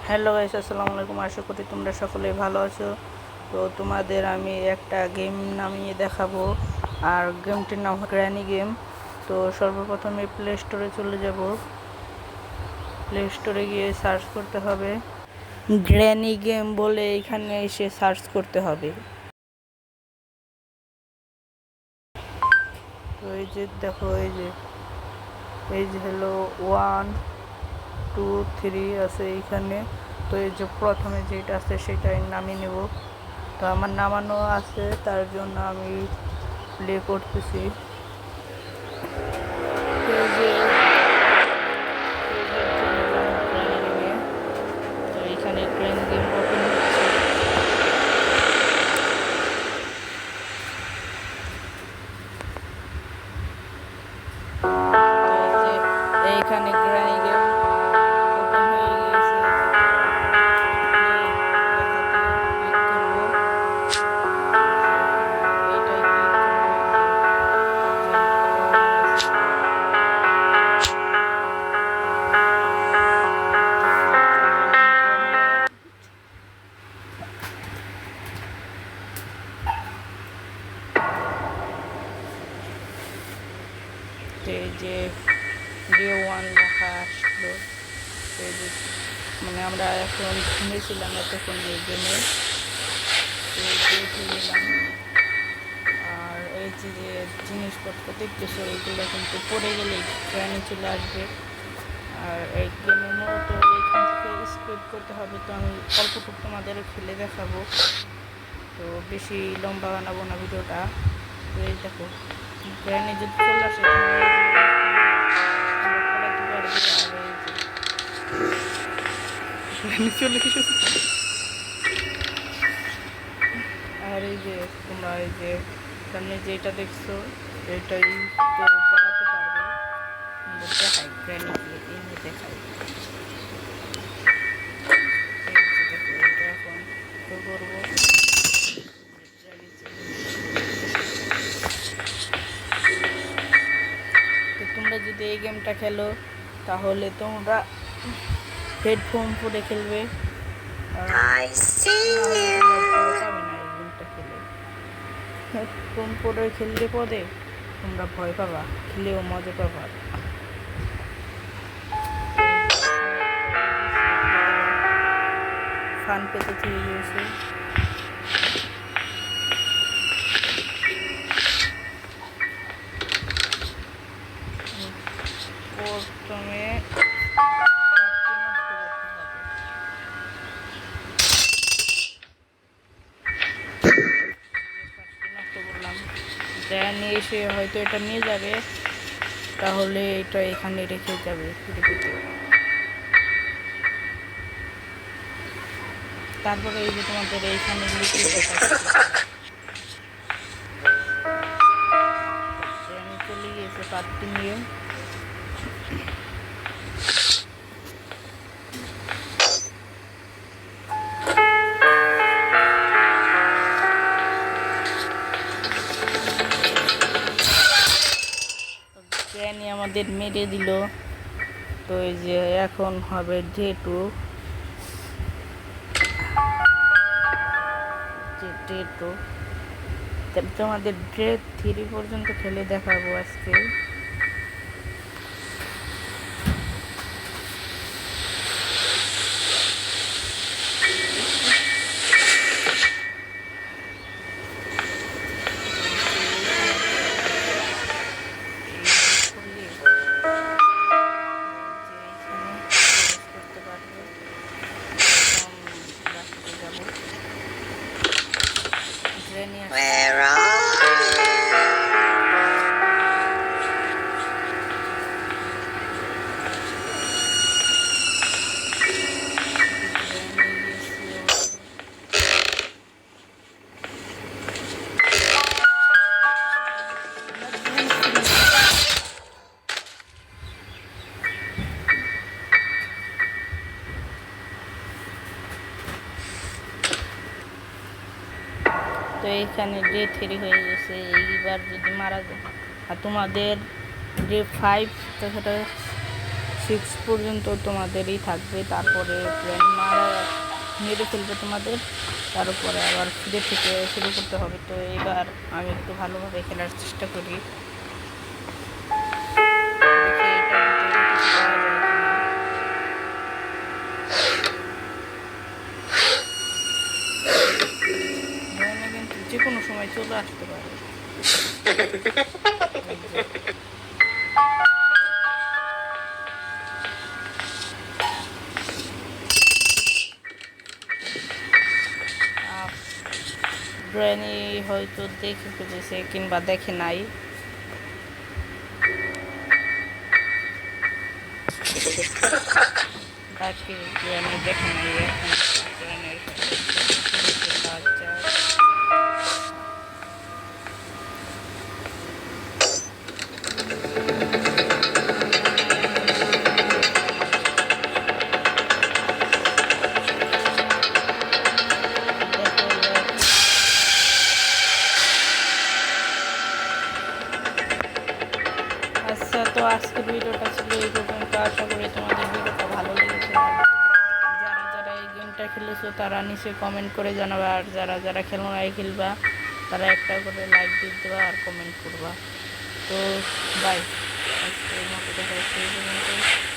Hello guys, আসসালামু আলাইকুম। আশা করি তোমরা সকলেই ভালো আছো। তো তোমাদের আমি একটা গেম নামিয়ে দেখাবো, আর গেমটির নাম গ্র্যানি গেম। তো সর্বপ্রথমে প্লে স্টোরে চলে যাব। প্লে স্টোরে গিয়ে সার্চ করতে হবে গ্র্যানি গেম বলে, এখানে এসে সার্চ করতে হবে। তো এই যে দেখো, এই যে হলো 1 2 3 আছে এইখানে। তো এই যে প্রথমে যেটা আছে সেটাই নামিয়ে নেব। তো আমার নামানো আছে, তার জন্য আমি প্লে করতেছি। তো এইখানে ট্রেন গেম ওপেন হচ্ছে। এইখানে গ্র্যানি গেম ওপেন হয়ে গেছে। এই যে ডে 1 লেখা আসলো। মানে আমরা এখন ঘুমিয়েছিলাম এতক্ষণ এই গেমে। আর এই যে জিনিসপত্র দেখতেছো, এইগুলো কিন্তু পড়ে গেলে ট্রেনে চলে আসবে। আর এই গেমের মূলত এইখান থেকে স্কিপ করতে হবে। তো আমি অল্পটুকু তোমাদের খেলে দেখাবো, তো বেশি লম্বা বানাবো না ভিডিওটা। তো এই দেখো, ট্রেনে যদি চলে আসে চলে এসেছে। আর এই যে তোমরা এই যে সামনে যেটা দেখছো, এটাই তো পালাতে পারবে। দেখাই গ্র্যানি এনে দেখাই। এটা এখন তো করবো। তো তোমরা যদি এই গেমটা খেলো, তাহলে তোমরা হেডফোন পরে খেলবে। হেডফোন পরে খেললে পরে তোমরা ভয় পাবা, খেলেও মজা পাবা। ফান পেতে থেকে গিয়েছে। প্রথমে নিয়ে এসে হয়তো এটা নিয়ে যাবে, তাহলে এটা এখানে রেখে যাবে। তারপরে এই যে তোমাদের এইখানে চলে গিয়েছে পার্টি নিয়ে। গ্র্যানি আমাদের মেরে দিল। তো এই যে এখন হবে ডে 2। তোমাদের ডে 3 পর্যন্ত খেলে দেখাবো আজকে। Where are তো এইখানে ডে 3 হয়ে গেছে। এইবার যদি মারা যায়, আর তোমাদের ডে 5 তো সেটা 6 পর্যন্ত তোমাদেরই থাকবে, তারপরে প্লেন মেরে ফেলবে তোমাদের, তারপরে আবার ফিরে থেকে শুরু করতে হবে। তো এবার আমি একটু ভালোভাবে খেলার চেষ্টা করি, কিন্তু যে কোনো সময় চলে আসতে পারে। গ্র্যানি হয়তো দেখে ফেলেছে কিংবা দেখে নাই। বাকি গ্র্যানি দেখে নাই, এখন গ্র্যানির আচ্ছা, তো আজকের ভিডিওটা ছিল এই পর্যন্ত। আশা করি তোমাদের ভিডিওটা ভালো লেগেছে। যারা যারা এই গেমটা খেলেছো তারা নিচে কমেন্ট করে জানাবা, আর যারা যারা খেলনায় খেলবা তারা একটা করে লাইক দিয়ে দেবা আর কমেন্ট করবা। তো বাই, আজকের মতো দেখা হচ্ছে এই পর্যন্ত।